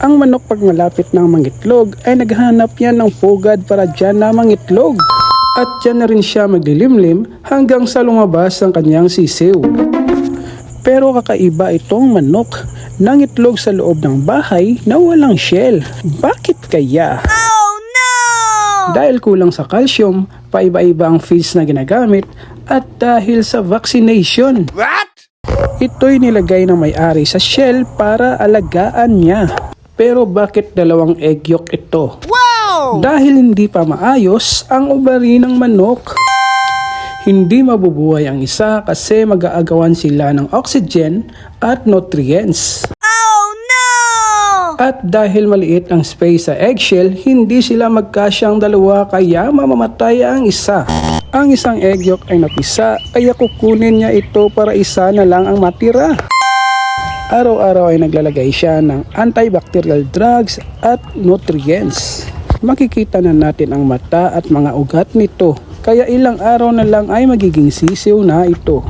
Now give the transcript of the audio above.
Ang manok pag malapit ng mangitlog ay naghahanap yan ng pugad para dyan na mangitlog. At dyan na rin siya maglilimlim hanggang sa lumabas ang kanyang sisiw. Pero kakaiba itong manok, nangitlog sa loob ng bahay na walang shell. Bakit kaya? Oh no! Dahil kulang sa calcium, paiba-iba ang feeds na ginagamit at dahil sa vaccination. What? Ito'y nilagay ng may-ari sa shell para alagaan niya. Pero bakit dalawang egg yolk ito? Wow! Dahil hindi pa maayos ang ubari ng manok. Hindi mabubuhay ang isa kasi mag-aagawan sila ng oxygen at nutrients. Oh no! At dahil maliit ang space sa eggshell, hindi sila magkasyang dalawa kaya mamamatay ang isa. Ang isang egg yolk ay napisa kaya kukunin niya ito para isa na lang ang matira. Araw-araw ay naglalagay siya ng antibacterial drugs at nutrients. Makikita na natin ang mata at mga ugat nito, kaya ilang araw na lang ay magiging sisiw na ito.